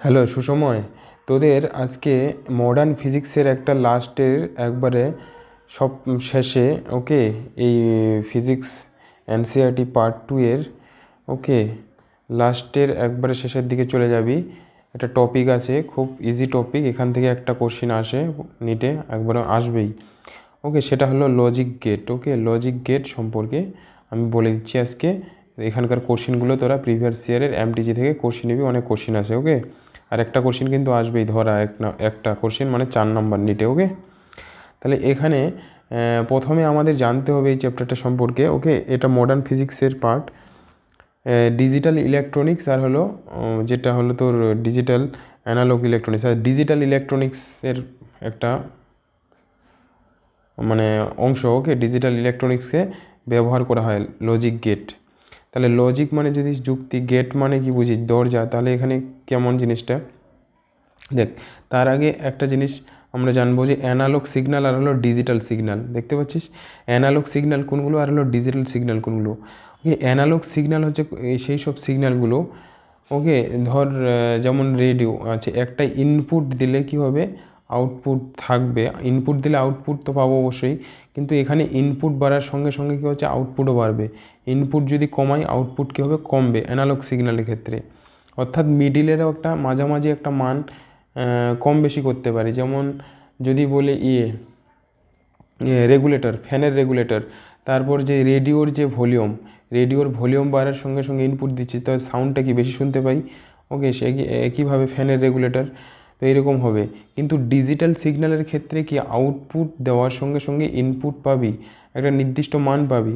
Hello সুসময়, তোদের আজকে modern ফিজিক্সের একটা লাস্টের একবারে সব শেষে ওকে এই ফিজিক্স এনসিইআরটি পার্ট 2 এর ওকে লাস্টের একবারে শেষের দিকে চলে যাবি। একটা টপিক আছে, খুব ইজি টপিক, এখান থেকে একটা কোশ্চিন আসে নিটে, একবারে আসবেই। ওকে, সেটা হলো logic gate. Okay, logic gate সম্পর্কে আমি বলে দিচ্ছি আজকে। এখানকার কোশ্চিনগুলো তোরা প্রিভিয়াস ইয়ারের এমটিজি থেকে কোশ্চিন নিবি, অনেক কোশ্চিন আছে। ওকে, আর একটা কোশ্চিন কিন্তু আসবেই, ধরা একটা কোশ্চিন মানে 4 নাম্বার নিটে। ওকে, তাহলে এখানে প্রথমে আমাদের জানতে হবে এই চ্যাপ্টারটা সম্পর্কে। ওকে, এটা মডার্ন ফিজিক্সের পার্ট, ডিজিটাল ইলেকট্রনিক্স, আর হলো যেটা হলো তোর ডিজিটাল অ্যানালগ ইলেকট্রনিক্স। আর ডিজিটাল ইলেকট্রনিক্সের একটা মানে অংশ। ওকে, ডিজিটাল ইলেকট্রনিক্সে ব্যবহার করা হয় লজিক গেট। তাহলে লজিক মানে যদি যুক্তি, গেট মানে কি বুঝি, দরজা। তাহলে এখানে কেমন জিনিসটা দেখ। তার আগে একটা জিনিস আমরা জানবো যে অ্যানালগ সিগন্যাল আর হলো ডিজিটাল সিগন্যাল। দেখতে পাচ্ছিস অ্যানালগ সিগন্যাল কোনগুলো আর হলো ডিজিটাল সিগন্যাল কোনগুলো। ওকে, অ্যানালগ সিগন্যাল হচ্ছে সেই সব সিগন্যালগুলো। ওকে, ধর যেমন রেডিও আছে, একটা ইনপুট দিলে কি হবে, আউটপুট থাকবে। ইনপুট দিলে আউটপুট তো পাবো অবশ্যই, কিন্তু এখানে ইনপুট বাড়ার সঙ্গে সঙ্গে কী হচ্ছে, আউটপুটও বাড়বে। ইনপুট যদি কমাই, আউটপুট কী হবে, কমবে অ্যানালগ সিগন্যালের ক্ষেত্রে। অর্থাৎ মিডিলেরও একটা মাঝামাঝি একটা মান কম বেশি করতে পারে। যেমন যদি বলে রেগুলেটর, ফ্যানের রেগুলেটর, তারপর যে রেডিওর যে ভলিউম, রেডিওর ভলিউম বাড়ার সঙ্গে সঙ্গে ইনপুট দিচ্ছি, তো সাউন্ডটা কি বেশি শুনতে পাই। ওকে, সে একইভাবে ফ্যানের রেগুলেটর, তো এরকম হবে। কিন্তু ডিজিটাল সিগন্যালের ক্ষেত্রে কি, আউটপুট দেওয়ার সঙ্গে সঙ্গে ইনপুট পাবি, একটা নির্দিষ্ট মান পাবি।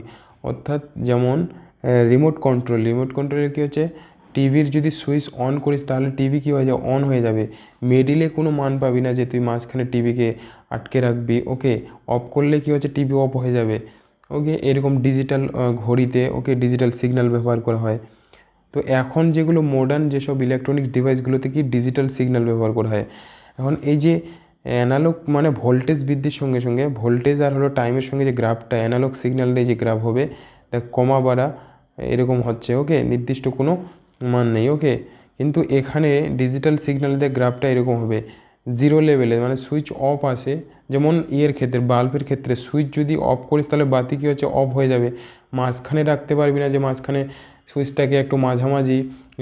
অর্থাৎ যেমন রিমোট কন্ট্রোল, রিমোট কন্ট্রোলের কী হচ্ছে, টিভির যদি সুইচ অন করিস তাহলে টিভি কী হয়ে যাবে, অন হয়ে যাবে। মিডিলে কোনো মান পাবি না যে তুই মাঝখানে টিভিকে আটকে রাখবি। ওকে, অফ করলে কী হচ্ছে, টিভি অফ হয়ে যাবে। ওকে, এরকম ডিজিটাল ঘড়িতে ওকে ডিজিটাল সিগন্যাল ব্যবহার করা হয়। তো এখন যেগুলো মডার্ন যেসব ইলেকট্রনিক্স ডিভাইসগুলোতে কি ডিজিটাল সিগন্যাল ব্যবহার করা হয়। এখন এই যে অ্যানালগ মানে ভোল্টেজ বৃদ্ধির সঙ্গে সঙ্গে, ভোল্টেজ আর হলো টাইমের সঙ্গে যে গ্রাফটা, অ্যানালগ সিগন্যালের যে গ্রাফ হবে, দেখ কমা বাড়া এরকম হচ্ছে। ওকে, নির্দিষ্ট কোনো মান নেই। ওকে, কিন্তু এখানে ডিজিটাল সিগন্যালের গ্রাফটা এরকম হবে, জিরো লেভেলে, মানে সুইচ অফ আসে। যেমন ক্ষেত্রে, বাল্বের ক্ষেত্রে সুইচ যদি অফ করিস তাহলে বাতি কী হচ্ছে, অফ হয়ে যাবে। মাঝখানে রাখতে পারবি না, যে মাঝখানে সুইচটাকে একটু মাঝামাঝি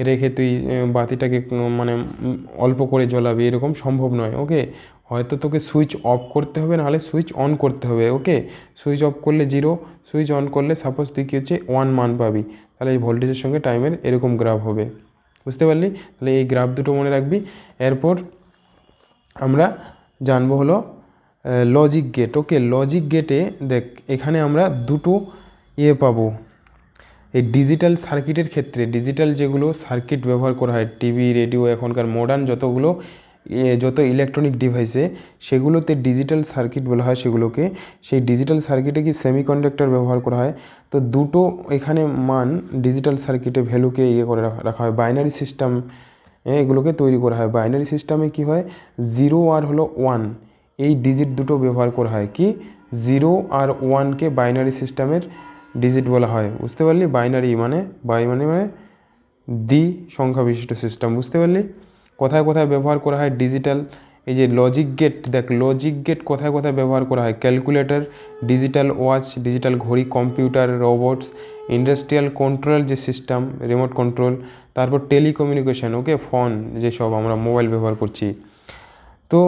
রেখে তুই বাতিটাকে মানে অল্প করে জ্বলাবি, এরকম সম্ভব নয়। ওকে, হয়তো তোকে সুইচ অফ করতে হবে, নাহলে সুইচ অন করতে হবে। ওকে, সুইচ অফ করলে 0, সুইচ অন করলে সাপোজ তুই কী হচ্ছে 1 মান পাবি। তাহলে এই ভোল্টেজের সঙ্গে টাইমের এরকম গ্রাফ হবে। বুঝতে পারলি? তাহলে এই গ্রাফ দুটো মনে রাখবি। এরপর আমরা জানবো হলো লজিক গেট। ওকে, লজিক গেটে দেখ, এখানে আমরা দুটো পাবো। এই ডিজিটাল সার্কিটের ক্ষেত্রে, ডিজিটাল যেগুলো সার্কিট ব্যবহার করা হয়, টিভি, রেডিও, এখনকার মডার্ন যত ইলেকট্রনিক ডিভাইসে, সেগুলোতে ডিজিটাল সার্কিট বলা হয় সেগুলোকে। সেই ডিজিটাল সার্কিটে কি সেমিকন্ডাক্টর ব্যবহার করা হয়। তো দুটো এখানে মান ডিজিটাল সার্কিটে ভ্যালুকে করে রাখা হয়, বাইনারি সিস্টেম এগুলোকে তৈরি করা হয়। বাইনারি সিস্টেমে কি হয়, 0 আর হলো 1, এই ডিজিট দুটো ব্যবহার করা হয়। কি, 0 আর 1কে বাইনারি সিস্টেমের ডিজিট বলা হয়। বুঝতে পারলি? বাইনারি মানে মানে দ্বি সংখ্যা বিশিষ্ট সিস্টেম। বুঝতে পারলি? কোথায় কোথায় ব্যবহার করা হয় ডিজিটাল, এই যে লজিক গেট, দেখ লজিক গেট কোথায় কোথায় ব্যবহার করা হয়, ক্যালকুলেটর, ডিজিটাল ওয়াচ, ডিজিটাল ঘড়ি, কম্পিউটার, রোবটস, ইন্ডাস্ট্রিয়াল কন্ট্রোল যে সিস্টেম, রিমোট কন্ট্রোল, তারপর টেলিকমিউনিকেশন। ওকে, ফোন যেসব আমরা মোবাইল ব্যবহার করছি। তো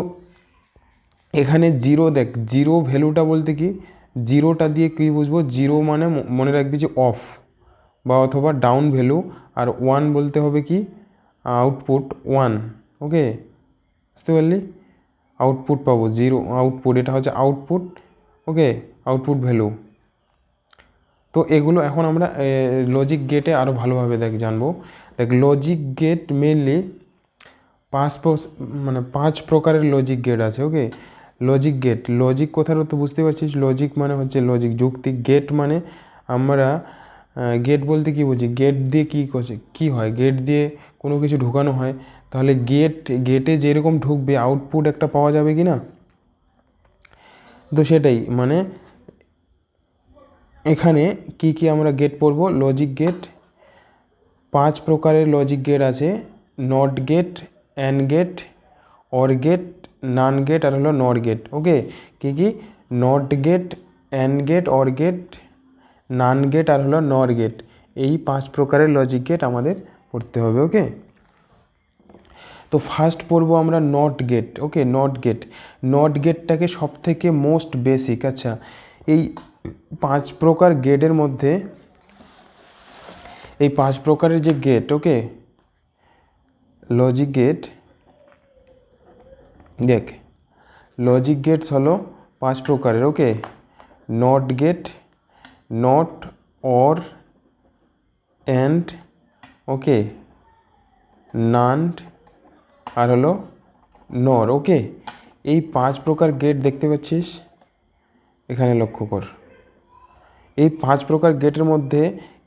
এখানে জিরো, দেখ জিরো ভ্যালুটা বলতে কি, জিরোটা দিয়ে কী বুঝবো, জিরো মানে মনে রাখবি যে অফ বা অথবা ডাউন ভ্যালু। আর 1 বলতে হবে কি, আউটপুট 1। ওকে, বুঝতে পারলি? আউটপুট পাবো, জিরো আউটপুট, এটা হচ্ছে আউটপুট। ওকে, আউটপুট ভ্যালু। তো এগুলো এখন আমরা লজিক গেটে আরও ভালোভাবে জানবো। দেখ লজিক গেট মেনলি 5 প্রকারের লজিক গেট আছে। ওকে, লজিক গেট, লজিক কথাটা তো বুঝতে পারছিস, লজিক মানে হচ্ছে লজিক, যুক্তি। গেট মানে আমরা গেট বলতে কী বুঝি, গেট দিয়ে কী হয়, গেট দিয়ে কোনো কিছু ঢুকানো হয়। তাহলে গেটে যেরকম ঢুকবে আউটপুট একটা পাওয়া যাবে কি না। তো সেটাই মানে এখানে কি কি আমরা গেট পড়ব, লজিক গেট 5 প্রকারের লজিক গেট আছে। Not gate, and gate, or gate, nand gate আর হলো নর গেট। ওকে, কী কী? Not gate, and gate, or gate, nand gate আর হলো নর গেট। এই 5 প্রকারের লজিক গেট আমাদের পড়তে হবে। ওকে, তো ফার্স্ট পড়বো আমরা not gate. Okay, not gate, not গেটটাকে সব থেকে মোস্ট বেসিক। আচ্ছা, এই 5 প্রকার গেটের মধ্যে এই 5 প্রকারের যে গেট, ওকে, লজিক গেট, দেখ লজিক গেটস হলো 5 প্রকারের। Okay, not gate, not, or, and, okay, nand আর হলো নর। ওকে, এই 5 প্রকার গেট দেখতে পাচ্ছিস, এখানে লক্ষ্য কর। এই 5 প্রকার গেটের মধ্যে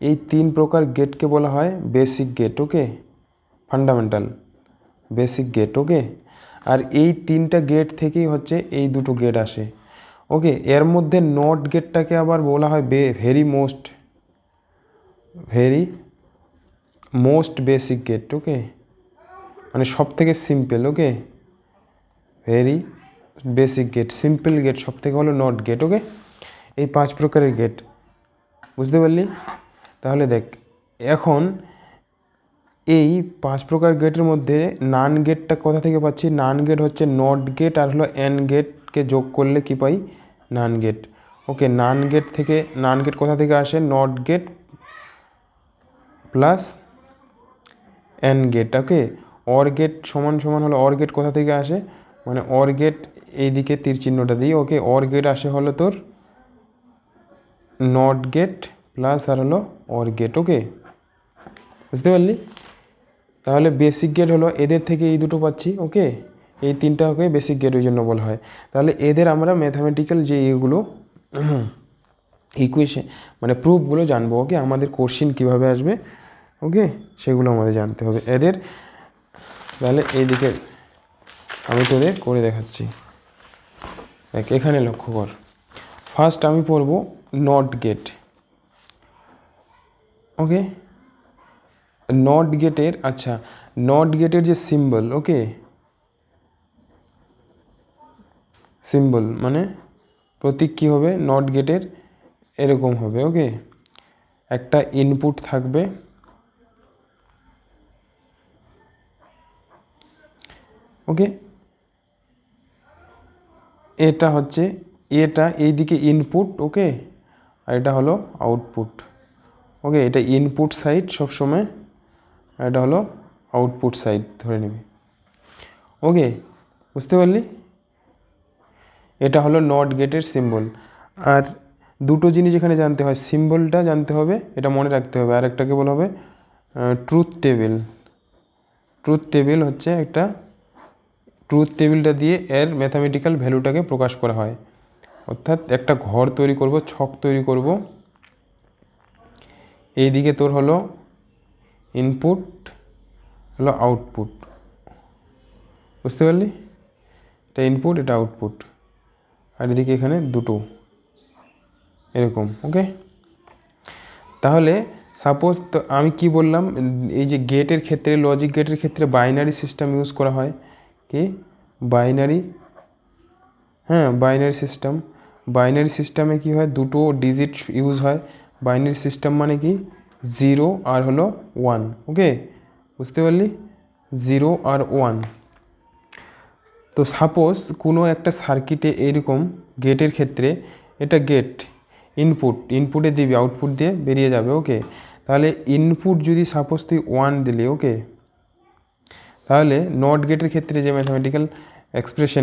এই 3 প্রকার গেটকে বলা হয় বেসিক গেট। ওকে, ফান্ডামেন্টাল বেসিক গেট। ওকে, আর এই 3টা গেট থেকেই হচ্ছে এই দুটো গেট আসে। ওকে, এর মধ্যে নট গেটটাকে আবার বলা হয় very most basic gate. Okay, মানে সব থেকে simple. Okay, very basic gate, simple gate সব থেকে হলো নট গেট। ওকে, এই 5 প্রকারের গেট বুঝতে পারলি? তাহলে দেখ, এখন এই 5 প্রকার গেটের মধ্যে নান গেটটা কোথা থেকে পাচ্ছি? নান গেট হচ্ছে নট গেট আর হলো অ্যান্ড গেটকে যোগ করলে কি পাই? নান গেট। ওকে, নান গেট থেকে, নান গেট কোথা থেকে আসে? Not gate plus and gate. Okay, or gate সমান সমান হলো, অর গেট কোথা থেকে আসে? মানে অর গেট এইদিকে তীর চিহ্নটা দিই। ওকে, অর গেট আসে হলো তোর নট গেট প্লাস আর হলো অর গেট। ওকে, বুঝতে পারলি? তাহলে বেসিক গেট হলো এদের থেকে এই দুটো পাচ্ছি। ওকে, এই 3টা ওকে বেসিক গেট ওই জন্য বলা হয়। তাহলে এদের আমরা ম্যাথামেটিক্যাল যে এগুলো ইকুয়েশন মানে প্রুফগুলো জানবো। ওকে, আমাদের কোশ্চিন কীভাবে আসবে, ওকে, সেগুলো আমাদের জানতে হবে এদের। তাহলে এইদিকে আমি তোদের করে দেখাচ্ছি। দেখ, এখানে লক্ষ্য কর। ফার্স্ট আমি পড়ব নট গেট। ওকে, নট গেটের, আচ্ছা, নট গেটের যে সিম্বল, ওকে, সিম্বল মানে প্রতীক কী হবে নট গেটের? এরকম হবে। ওকে, একটা ইনপুট থাকবে, ওকে, এটা হচ্ছে, এটা এইদিকে ইনপুট। ওকে, আর এটা হলো আউটপুট। ওকে, এটা ইনপুট সাইড সবসময়, আর এটা হলো আউটপুট সাইড ধরে নিবি। ওকে, বুঝতে পারলি? এটা হলো নট গেটের সিম্বল। আর দুটো জিনিস এখানে জানতে হয়, সিম্বলটা জানতে হবে, এটা মনে রাখতে হবে। আর একটাকে বলা হবে ট্রুথ টেবিল। ট্রুথ টেবিল হচ্ছে একটা, ট্রুথ টেবিলটা দিয়ে এর ম্যাথামেটিক্যাল ভ্যালুটাকে প্রকাশ করা হয়। অর্থাৎ একটা ঘর তৈরি করব, ছক তৈরি করব, এইদিকে তোর হলো ইনপুট, হলো আউটপুট। বুঝতে পারলি? এটা ইনপুট, এটা আউটপুট, আর এদিকে এখানে দুটো এরকম। ওকে, তাহলে সাপোজ তো আমি কি বললাম, এই যে গেটের ক্ষেত্রে, লজিক গেটের ক্ষেত্রে বাইনারি সিস্টেম ইউজ করা হয়। কি? বাইনারি, হ্যাঁ, বাইনারি সিস্টেম। বাইনারি সিস্টেমে কি হয়? দুটো ডিজিট ইউজ হয়। বাইনারি সিস্টেম মানে কি? 0 আর হলো 1। ওকে, বুঝতে পারলি? 0 আর 1। তো সাপোজ কোনো একটা সার্কিটে এরকম গেটের ক্ষেত্রে, এটা গেট, ইনপুটে দিবি, আউটপুট দিয়ে বেরিয়ে যাবে। ওকে, তাহলে ইনপুট যদি সাপোজ তুই 1 দিলি, ওকে, তাহলে নট গেটের ক্ষেত্রে যে ম্যাথামেটিক্যাল এক্সপ্রেশন,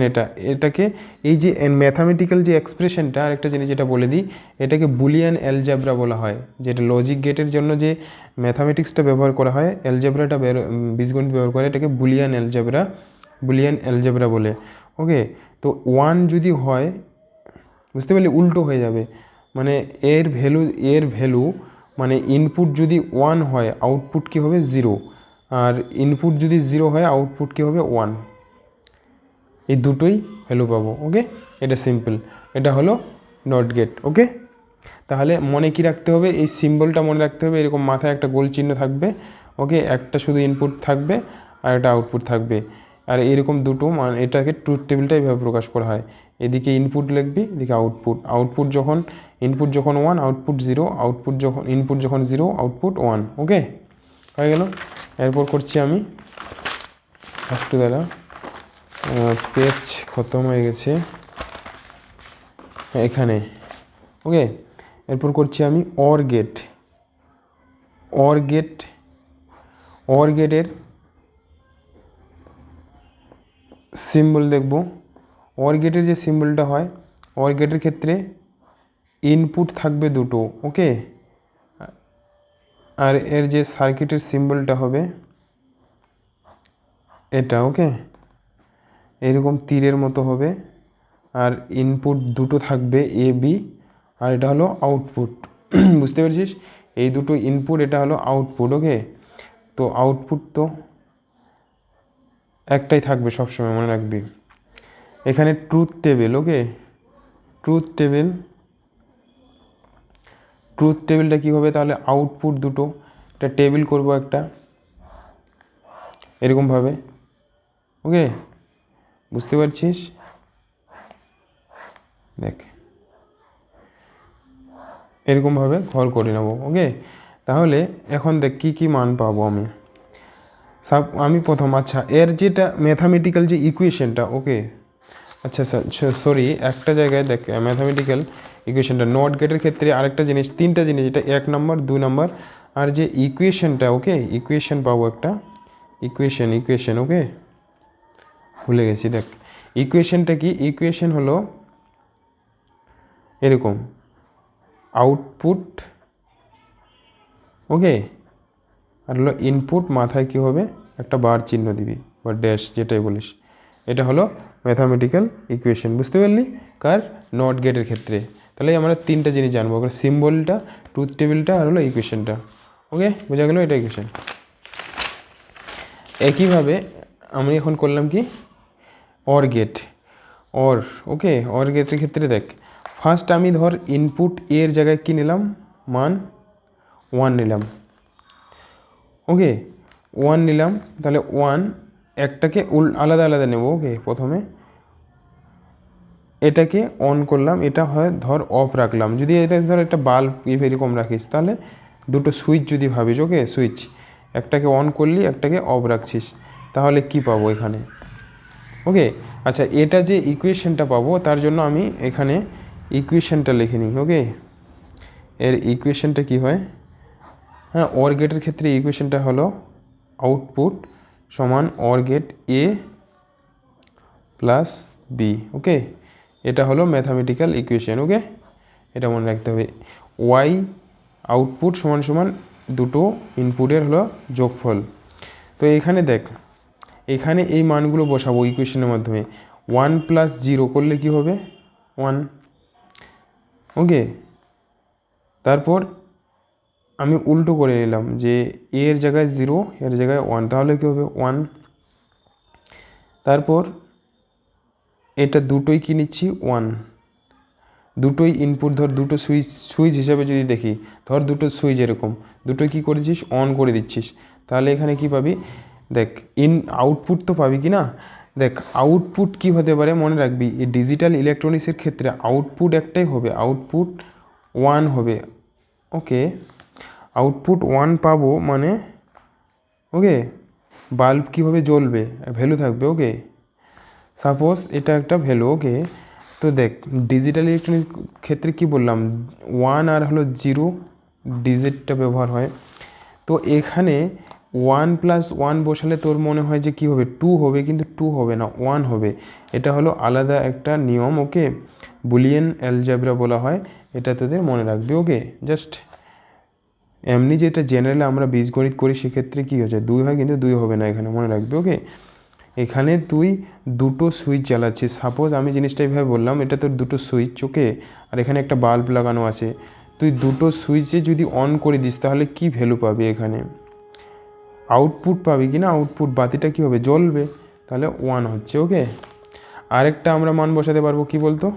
এটাকে এই যে ম্যাথামেটিক্যাল যে এক্সপ্রেশনটা, আরেকটা জিনিস যেটা বলে দিই, এটাকে বুলিয়ান অ্যালজেব্রা বলা হয়। যেটা লজিক গেটের জন্য যে ম্যাথামেটিক্সটা ব্যবহার করা হয়, অ্যালজেব্রাটা বীজগণিত ব্যবহার করে, এটাকে বুলিয়ান অ্যালজেব্রা বলে। ওকে, তো 1 যদি হয়, বুঝতে পারলি, উল্টো হয়ে যাবে। মানে এর ভ্যালু মানে ইনপুট যদি 1 হয়, আউটপুট কী হবে? 0। আর ইনপুট যদি 0 হয়, আউটপুট কী হবে? 1। এই দুটোই ভ্যালু পাবো। ওকে, এটা সিম্পল, এটা হলো নট গেট। ওকে, তাহলে মনে কি রাখতে হবে? এই সিম্বলটা মনে রাখতে হবে, এরকম মাথায় একটা গোল চিহ্ন থাকবে। ওকে, একটা শুধু ইনপুট থাকবে, আর একটা আউটপুট থাকবে। আর এরকম দুটো মান, এটাকে ট্রুথ টেবিলটা এইভাবে প্রকাশ করা হয়। এদিকে ইনপুট লিখবি, এদিকে আউটপুট। আউটপুট যখন ইনপুট যখন 1, আউটপুট 0, আউটপুট যখন ইনপুট যখন 0, আউটপুট 1। ওকে, হয়ে গেল। এরপর করছি আমি একটু দাঁড়া, পেজ খতম হয়ে গেছে এখানে। ওকে, এরপর করছি আমি অর গেট। অর গেটের সিম্বল দেখব। অর গেটের যে সিম্বলটা হয়, অর গেটের ক্ষেত্রে ইনপুট থাকবে দুটো। ওকে, আর এর যে সার্কিটের সিম্বলটা হবে এটা। ওকে, এরকম তীরের মতো হবে, আর ইনপুট দুটো থাকবে এ বি, আর এটা হলো আউটপুট। বুঝতে পেরেছিস? এই দুটো ইনপুট, এটা হলো আউটপুট। ওকে, তো আউটপুট তো একটাই থাকবে সবসময়, মনে রাখবি। এখানে ট্রুথ টেবিল। ওকে, ট্রুথ টেবিলটা কী হবে তাহলে? আউটপুট দুটো, একটা টেবিল করব একটা এরকমভাবে। ওকে, বুঝতে পারছিস? দেখ, এরকমভাবে ঘর করে নেব। ওকে, তাহলে এখন দেখ কী কী মান পাবো আমি। আমি প্রথম, আচ্ছা, এর যেটা ম্যাথামেটিক্যাল যে ইকুয়েশনটা। ওকে, আচ্ছা সরি, একটা জায়গায় দেখ ম্যাথামেটিক্যাল ইকুয়েশনটা নট গেটের ক্ষেত্রে আরেকটা জিনিস, তিনটা জিনিস, এটা 1 নম্বর, 2 নম্বর, আর যে ইকুয়েশনটা। ওকে, ইকুয়েশন পাবো একটা, ইকুয়েশন। ওকে, ভুলে গেছি। দেখ ইকুয়েশনটা কি? ইকুয়েশন হলো এরকম, আউটপুট, ওকে, আর হলো ইনপুট, মাথায় কী হবে? একটা বার চিহ্ন দিবি বা ড্যাশ, যেটাই বলিস। এটা হলো ম্যাথামেটিক্যাল ইকুয়েশন। বুঝতে পারলি? কার? নট গেটের ক্ষেত্রে। তাহলে আমরা তিনটা জিনিস জানবো, সিম্বলটা, ট্রুথ টেবিলটা, আর হলো ইকুয়েশনটা। ওকে, বোঝা গেল? এটা ইকুয়েশন। একইভাবে আমি এখন করলাম কি? Or gate. ওকে, অর গেটের ক্ষেত্রে দেখ, ফার্স্ট আমি ধর ইনপুট এর জায়গায় কী নিলাম? মান 1 নিলাম। ওকে, 1 নিলাম, তাহলে 1 একটাকে আলাদা আলাদা নেব। ওকে, প্রথমে এটাকে অন করলাম, এটা হয় ধর অফ রাখলাম। যদি এটা ধর একটা বাল্ব এরকম রাখিস, তাহলে দুটো সুইচ যদি ভাবিস। ওকে, সুইচ, একটাকে অন করলি, একটাকে অফ রাখছিস, তাহলে কি পাবো এখানে? ওকে, আচ্ছা, এটা যে ইকুয়েশনটা পাবো, তার জন্য আমি এখানে ইকুয়েশনটা লিখে নিই। ওকে, এর ইকুয়েশনটা কি হয়? হ্যাঁ, অর গেটের ক্ষেত্রে ইকুয়েশনটা হলো আউটপুট সমান or gate a plus b. Okay, এটা হলো ম্যাথামেটিক্যাল ইকুয়েশন। ওকে, এটা মনে রাখতে হবে। ওয়াই আউটপুট সমান সমান দুটো ইনপুটের হলো যোগফল। তো এখানে দেখ, এখানে এই মানগুলো বসাবো ইকুয়েশনের মাধ্যমে। 1 + 0 করলে কি হবে? 1। ওকে, তারপর আমি উল্টো করে নিলাম, যে এর জায়গায় 0, এর জায়গায় 1, তাহলে কী হবে? 1। তারপর এটা দুটোই কি নিচ্ছি? 1। দুটোই ইনপুট, ধর দুটো সুইচ হিসাবে যদি দেখি, ধর দুটো সুইচ এরকম, দুটোই কী করেছিস? অন করে দিচ্ছিস, তাহলে এখানে কি পাবি? দেখ, আউটপুট তো পাবি কি না? দেখ, আউটপুট কি হতে পারে মনে রাখবি, এই ডিজিটাল ইলেকট্রনিক্সের ক্ষেত্রে আউটপুট একটাই হবে, আউটপুট 1 হবে। ওকে, আউটপুট 1 পাবো মানে, ওকে, বাল্ব কীভাবে জ্বলবে? ভ্যালু থাকবে। ওকে, সাপোজ এটা একটা ভ্যালু। ওকে, তো দেখ ডিজিটাল ইলেকট্রনিক ক্ষেত্রে কি বললাম? 1 আর হলো 0 ডিজিটটা ব্যবহার হয়। তো এখানে 1 + 1 বসালে তোর মনে হয় যে কী হবে? 2 হবে, কিন্তু 2 হবে না, 1 হবে। এটা হলো আলাদা একটা নিয়ম। ওকে, বুলিয়ান অ্যালজেব্রা বলা হয়, এটা তোদের মনে রাখবে। ওকে, জাস্ট এমনি যেটা জেনারেলি আমরা বীজগণিত করি, সেক্ষেত্রে কী হচ্ছে? 2 হয়, কিন্তু 2 হবে না এখানে, মনে রাখবে। ওকে, এখানে তুই দুটো সুইচ জ্বালাচ্ছিস। সাপোজ আমি জিনিসটা এইভাবে বললাম, এটা তোর দুটো সুইচ। ওকে, আর এখানে একটা বাল্ব লাগানো আছে। তুই দুটো সুইচে যদি অন করে দিস, তাহলে কি ভ্যালু পাবি? এখানে আউটপুট পাবি কি না? আউটপুট বাতিটা কী হবে? জ্বলবে, তাহলে 1 হচ্ছে। ওকে, আরেকটা আমরা মান বসাতে পারবো, কি বলতো?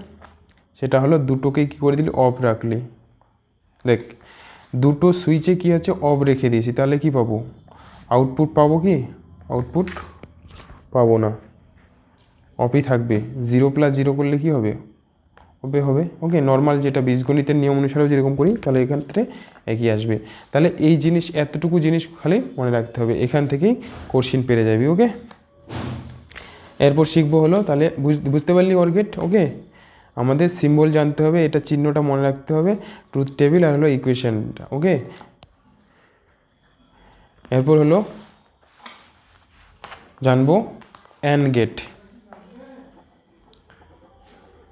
সেটা হলো দুটোকেই কী করে দিলি? অফ রাখলি। দেখ, দুটো সুইচে কি হচ্ছে? অফ রেখে দিয়েছি, তাহলে কি পাবো? আউটপুট পাবো কি? আউটপুট পাবো না, অফই থাকবে। 0 + 0 করলে কি হবে, হবে হবে। ওকে, নর্মাল যেটা বীজগণিতের নিয়ম অনুসারেও যেরকম করি তাহলে এক্ষেত্রে একই আসবে। তাহলে এই জিনিস, এতটুকু জিনিস খালি মনে রাখতে হবে, এখান থেকেই কোশ্চিন পেরে যাবি। ওকে, এরপর শিখবো হলো, তাহলে বুঝতে পারলি অর গেট। ওকে, আমাদের সিম্বল জানতে হবে, এটা চিহ্নটা মনে রাখতে হবে, ট্রুথ টেবিল আর হলো ইকুয়েশনটা। ওকে, এরপর হলো জানবো অ্যান্ড গেট।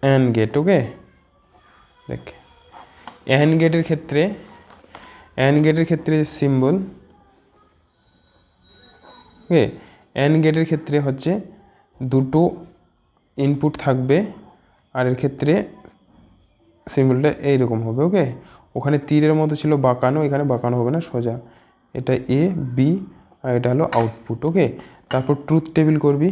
অ্যান্ড গেট, ওকে, দেখ অ্যান্ড গেটের ক্ষেত্রে সিম্বল, ওকে, অ্যান্ড গেটের ক্ষেত্রে হচ্ছে দুটো ইনপুট থাকবে, আর এর ক্ষেত্রে সিম্বলটা এইরকম হবে। ওকে, ওখানে তীরের মতো ছিল বাঁকানো, এখানে বাঁকানো হবে না, সোজা। এটা এ বি আর এটা হলো আউটপুট। ওকে, তারপর ট্রুথ টেবিল করবি,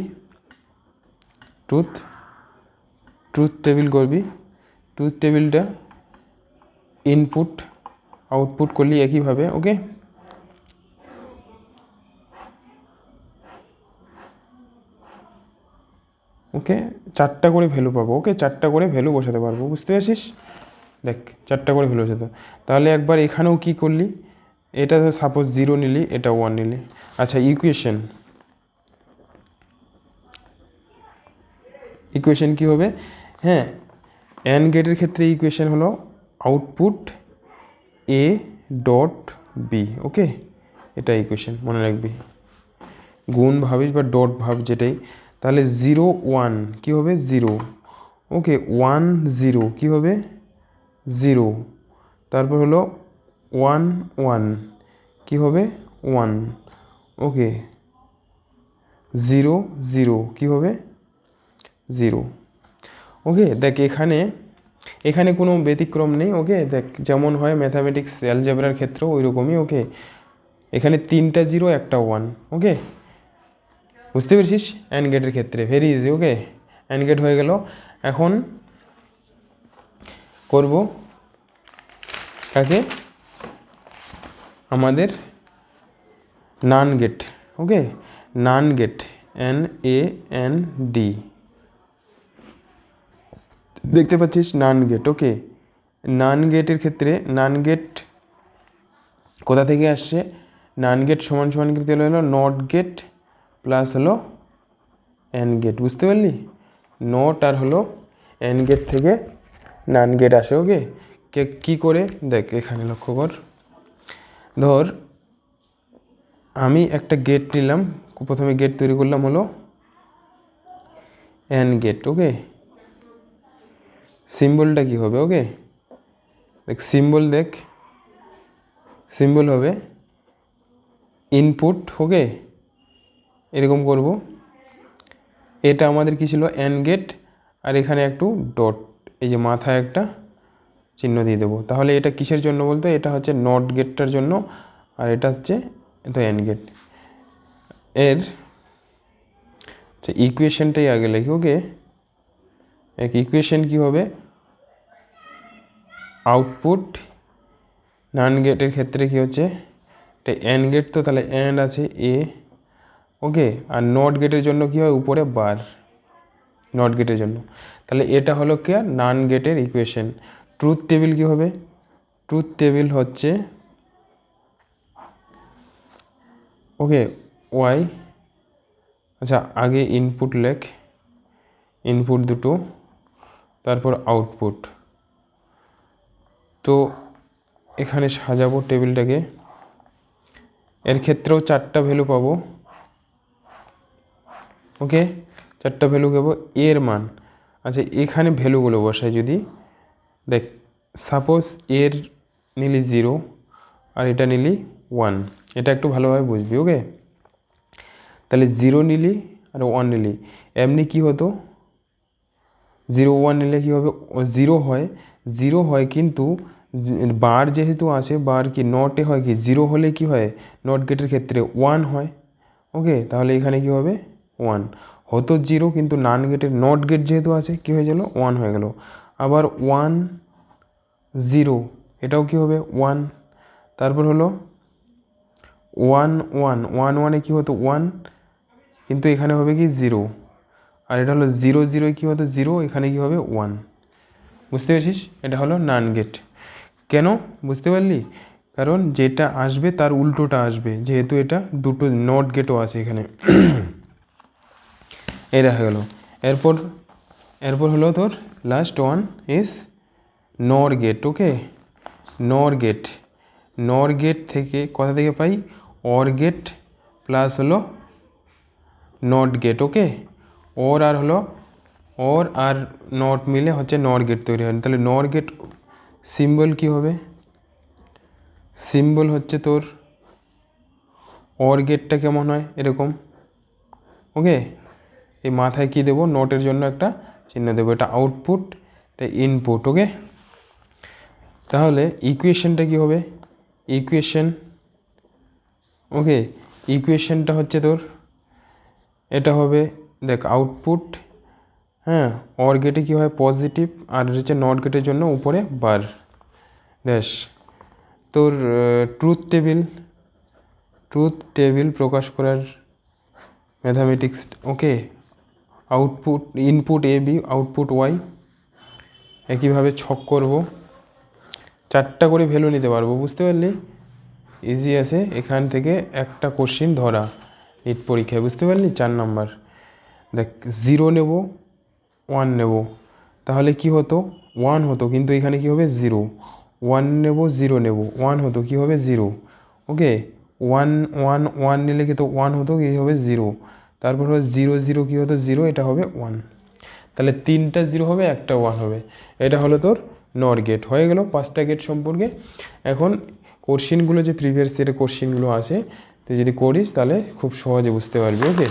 ট্রুথ টেবিলটা ইনপুট আউটপুট করলি একইভাবে। ওকে, ওকে, 4টা করে ভ্যালু পাবো। ওকে, 4টা করে ভ্যালু বসাতে পারবো, বুঝতে পারছিস? দেখ 4টা করে ভ্যালু বসাতে, তাহলে একবার এখানেও কি করলি, এটা তো সাপোজ 0 নিলি, এটা 1 নিলি। আচ্ছা, ইকুয়েশন কি হবে? হ্যাঁ, অ্যান্ড গেটের ক্ষেত্রে ইকুয়েশন হলো output A dot B. Okay, এটা ইকুয়েশন মনে রাখবি, গুণ ভাবিস বা ডট ভাব যেটাই। তাহলে 0 1 কী হবে, 0। ওকে, 1 0 কী হবে, 0। তারপর হলো 1 1 কী হবে, 1। ওকে, 0 0 কী হবে, 0। ওকে, দেখ এখানে কোনো ব্যতিক্রম নেই। ওকে, দেখ যেমন হয় ম্যাথামেটিক্স অ্যালজেব্রার ক্ষেত্রেও ওই রকমই। ওকে, এখানে 3টা 0 একটা 1। ওকে, বুঝতে পেরেছিস? অ্যান্ড গেটের ক্ষেত্রে very easy. Okay, and gate হয়ে গেল। এখন করব কাকে, আমাদের NAND gate. Okay, NAND gate, NAND, দেখতে পাচ্ছিস নান গেট। ওকে, নান গেটের ক্ষেত্রে নান গেট কোথা থেকে আসছে, নান গেট সমান সমান কিন্তু হলো নট গেট প্লাস হলো অ্যান্ড গেট, বুঝতে পারলি? নট আর হলো অ্যান্ড গেট থেকে নান গেট আসে। ওকে, কী করে দেখ, এখানে লক্ষ্য কর, ধর আমি একটা গেট নিলাম, প্রথমে গেট তৈরি করলাম হলো অ্যান্ড গেট। ওকে, সিম্বলটা কি হবে, ওকে দেখ সিম্বল হবে ইনপুট। ওকে, এরকম করব, এটা আমাদের কি ছিল, অ্যান্ড গেট, আর এখানে একটু ডট, এই যে মাথায় একটা চিহ্ন দিয়ে দেবো। তাহলে এটা কিসের জন্য বলতে, এটা হচ্ছে নট গেটটার জন্য, আর এটা হচ্ছে তো অ্যান্ড গেট। এর ইকুয়েশনটাই আগে লিখি। ওকে, এক ইকুয়েশন কি হবে, আউটপুট নান গেটের ক্ষেত্রে কি হচ্ছে, এটা অ্যান্ড গেট, তো তাহলে অ্যান্ড আছে এ। ওকে, আর নট গেটের জন্য কি হয়, উপরে বার, নট গেটের জন্য। তাহলে এটা হলো কি, নান গেটের ইকুয়েশন। ট্রুথ টেবিল কি হবে, ট্রুথ টেবিল হচ্ছে ওকে ওয়াই, আচ্ছা আগে ইনপুট লেখ, ইনপুট দুটো, তারপর আউটপুট। তো এখানে সাজাবো টেবিলটাকে, এর ক্ষেত্রেও 4টা ভ্যালু পাবো। ওকে, 4টা ভ্যালু পাবো, এর মান। আচ্ছা, এখানে ভ্যালুগুলো বসাই যদি, দেখ সাপোজ এর নিলি 0 আর এটা নিলি 1, এটা একটু ভালোভাবে বুঝবি। ওকে, তাহলে 0 নিলি আর 1 নিলি, এমনি কি হতো, 0 1 নিলে কী হবে, 0 হয় কিন্তু বার যেহেতু আসে, বার কি নটে হয়, কি 0 হলে কি হয়, নট গেটের ক্ষেত্রে 1 হয়। ওকে, তাহলে এখানে কি হবে, 1 হতো 0, কিন্তু নান গেটের নট গেট যেহেতু আছে কি হয়ে গেল, 1 হয়ে গেল। আবার 1 0, এটাও কি হবে 1। তারপর হলো 1 1 1 1 কী হতো 1, কিন্তু এখানে হবে কি 0, আর এটা হলো 0 0 কী হতো 0, এখানে কি হবে 1। বুঝতে পেরেছিস? এটা হলো নান গেট। কেন বুঝতে পারলি? কারণ যেটা আসবে তার উল্টোটা আসবে, যেহেতু এটা দুটো নট গেটও আছে এখানে। এটা হয়ে গেলো। এরপর এরপর হলো তোর লাস্ট ওয়ান ইজ নর গেট। ওকে, নর গেট। নর গেট থেকে কোথা থেকে পাই? অর গেট প্লাস হলো নট গেট। ওকে, ওর আর হলো ওর আর নট মিলে হচ্ছে নর গেট তৈরি হয়। তাহলে নর গেট সিম্বল কি হবে? সিম্বল হচ্ছে তোর অর গেটটা কেমন হয় এরকম। ওকে, এই মাথায় কি দেবো? নটের জন্য একটা চিহ্ন দেবো, এটা আউটপুট, এটা ইনপুট। ওকে, তাহলে ইকুয়েশনটা কি হবে? ইকুয়েশন, ওকে, ইকুয়েশনটা হচ্ছে তোর এটা হবে, দেখ আউটপুট, হ্যাঁ, অর গেটে কী হয় পজিটিভ, আর হচ্ছে নট গেটের জন্য উপরে বার ড্যাশ। তোর ট্রুথ টেবিল প্রকাশ করার mathematics. Okay, output input A B, output Y. একইভাবে ছক করব, 4টা করে ভ্যালু নিতে পারবো। বুঝতে পারলি? ইজি আছে এখান থেকে একটা কোশ্চিন ধরা নিট পরীক্ষায়। বুঝতে পারলি? 4 নাম্বার। দেখ 0 নেব, 1 নেব, তাহলে কি হতো? 1 হতো, কিন্তু এখানে কি হবে? 0। 1 নেব, 0 নেব, 1 হতো, কি হবে? 0। ওকে, 1 1 1 নিলে কি তো 1 হতো, কি হবে? 0। তারপর হবে 0 0, কী হতো? 0, এটা হবে 1। তাহলে 3টা 0 হবে, একটা 1 হবে। এটা হলো তোর নর গেট। হয়ে গেল 5টা গেট সম্পর্কে। এখন কোশ্চিনগুলো যে প্রিভিয়াস ইয়ারের কোশ্চিনগুলো আছে, তুই যদি করিস তাহলে খুব সহজে বুঝতে পারবি। ওকে,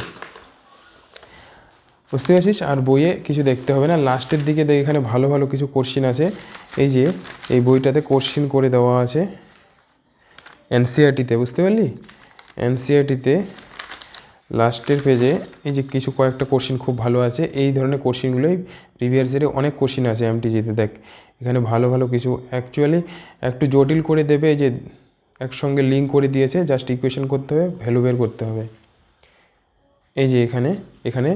বুঝতে পারছিস? আর বইয়ে কিছু দেখতে হবে না। লাস্টের দিকে দেখ এখানে ভালো ভালো কিছু কোশ্চিন আছে। এই যে এই বইটাতে কোশ্চিন করে দেওয়া আছে এনসিইআরটিতে। বুঝতে পারলি? এনসিইআরটিতে লাস্টের পেজে এই যে কিছু কয়েকটা কোশ্চিন খুব ভালো আছে। এই ধরনের কোশ্চিনগুলোই প্রিভিয়াস ইয়ারে অনেক কোশ্চিন আছে এমটিজিতে। দেখ এখানে ভালো ভালো কিছু, অ্যাকচুয়ালি একটু জটিল করে দেবে, যে একসঙ্গে লিঙ্ক করে দিয়েছে, জাস্ট ইকুয়েশন করতে হবে, ভ্যালু বের করতে হবে। এই যে এখানে এখানে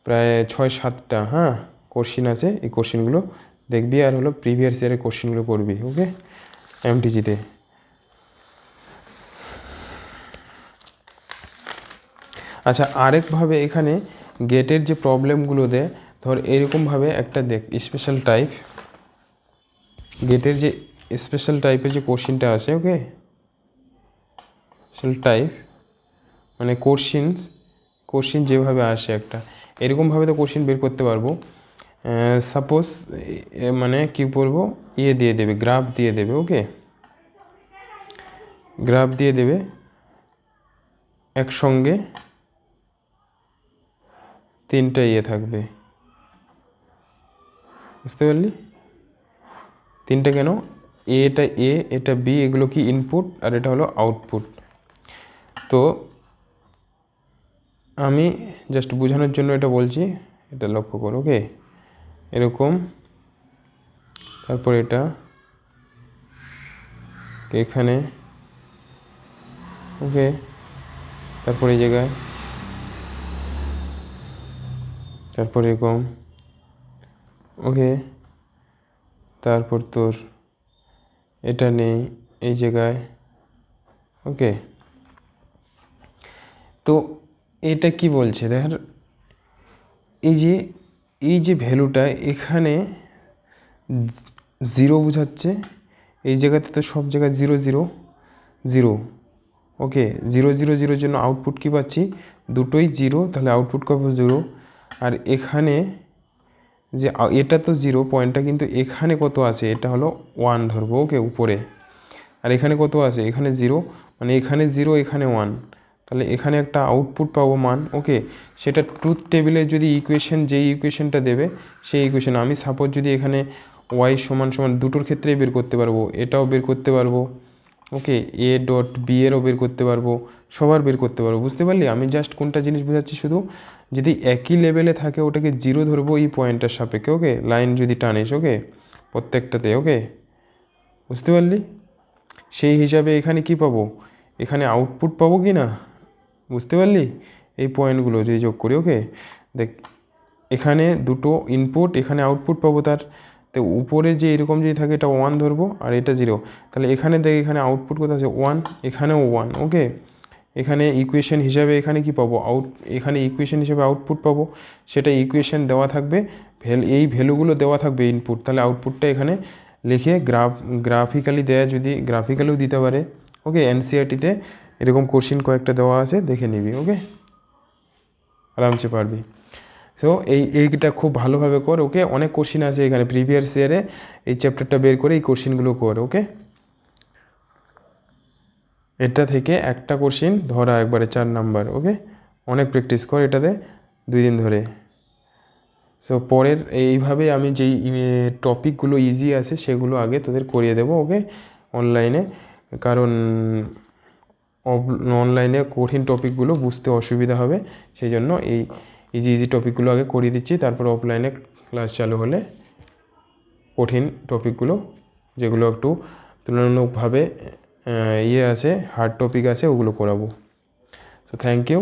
প্রায় 6-7টা হ্যাঁ কোশ্চিন আছে। এই কোশ্চিনগুলো দেখবি, আর হলো প্রিভিয়াস ইয়ারের কোশ্চিনগুলো করবি। ওকে, এমটিজিতে। আচ্ছা, আরেকভাবে এখানে গেটের যে প্রবলেমগুলো দেয়, ধর এরকমভাবে একটা দেখ স্পেশাল টাইপ, গেটের যে স্পেশাল টাইপের যে কোশ্চিনটা আছে। ওকে, স্পেশাল টাইপ মানে কোশ্চিন যেভাবে আসে একটা এরকমভাবে তো কোশ্চিন বের করতে পারবো। সাপোজ মানে কি বলবো, ইয়ে দিয়ে দেবে, গ্রাফ দিয়ে দেবে। ওকে, গ্রাফ দিয়ে দেবে একসঙ্গে 3টা ইয়ে থাকবে। বুঝতে পারলি? 3টা কেন? এটা এ, এটা বি, এগুলো কি ইনপুট, আর এটা হলো আউটপুট। তো আমি জাস্ট বোঝানোর জন্য এটা বলছি, এটা লক্ষ্য করো। ওকে, এরকম, তারপর এটা এখানে। ওকে, তারপর এই জায়গায়, তারপর এরকম। ওকে, তারপর তোর এটা নেই এই জায়গায়। ওকে, তো এটা কি বলছে দেখ, এই যে ভ্যালুটা এখানে 0 বোঝাচ্ছে, এই জায়গাতে তো সব জায়গায় 0 0 0। ওকে, 0 0 0-র জন্য আউটপুট কী পাচ্ছি? দুটোই 0, তাহলে আউটপুট কত? 0। আর এখানে যে এটা তো 0 পয়েন্টটা, কিন্তু এখানে কত আছে? এটা হলো 1 ধরবো। ওকে, উপরে। আর এখানে কত আছে? এখানে 0, মানে এখানে 0, এখানে 1, তাহলে এখানে একটা আউটপুট পাবো মান। ওকে, সেটা ট্রুথ টেবিলের যদি ইকুয়েশন, যেই ইকুয়েশনটা দেবে সেই ইকুয়েশন, আমি সাপোজ যদি এখানে ওয়াই সমান সমান দুটোর ক্ষেত্রেই বের করতে পারবো, এটাও বের করতে পারবো। ওকে, এ ডট বি এরও বের করতে পারবো, সবার বের করতে পারবো। বুঝতে পারলি? আমি জাস্ট কোনটা জিনিস বোঝাচ্ছি, শুধু যদি একই লেভেলে থাকে ওটাকে 0 ধরবো এই পয়েন্টটার সাপেক্ষে। ওকে, লাইন যদি টানিস। ওকে, প্রত্যেকটাতে। ওকে, বুঝতে পারলি? সেই হিসাবে এখানে কি পাবো? এখানে আউটপুট পাবো কি না? বুঝতে পারলি? এই পয়েন্টগুলো যদি যোগ করি, ওকে দেখ এখানে দুটো ইনপুট, এখানে আউটপুট পাবো তার, তো উপরে যে এরকম যদি থাকে এটা 1 ধরবো আর এটা 0, তাহলে এখানে দেখ এখানে আউটপুট কোথায় আছে 1, এখানেও 1, ওকে। এখানে ইকুয়েশন হিসাবে এখানে কি পাবো এখানে ইকুয়েশন হিসাবে আউটপুট পাবো, সেটা ইকুয়েশন দেওয়া থাকবে, এই ভ্যালুগুলো দেওয়া থাকবে ইনপুট, তাহলে আউটপুটটা এখানে লিখে গ্রাফিক্যালি দেয়া, যদি গ্রাফিক্যালিও দিতে পারে, ওকে। এনসিইআরটিতে এরকম কোশ্চিন কয়েকটা দেওয়া আছে, দেখে নিবি, ওকে, আরামসে পারবি। সো এইটা খুব ভালোভাবে কর, ওকে। অনেক কোশ্চিন আছে এখানে প্রিভিয়াস ইয়ারে, এই চ্যাপ্টারটা বের করে এই কোশ্চিনগুলো কর, ওকে। এটা থেকে একটা কোশ্চিন ধরা একবারে 4 নাম্বার, ওকে। অনেক প্র্যাকটিস কর এটাতে 2 দিন ধরে। সো পরের এইভাবে আমি যেই টপিকগুলো ইজি আছে সেগুলো আগে তোদের করিয়ে দেবো, ওকে, অনলাইনে। কারণ অনলাইনে কঠিন টপিকগুলো বুঝতে অসুবিধা হবে, সেই জন্য এই ইজি টপিকগুলো আগে করিয়ে দিচ্ছি, তারপর অফলাইনে ক্লাস চালু হলে কঠিন টপিকগুলো, যেগুলো একটু তুলনামূলকভাবে আছে, হার্ড টপিক আছে, ওগুলো করাবো। So thank you.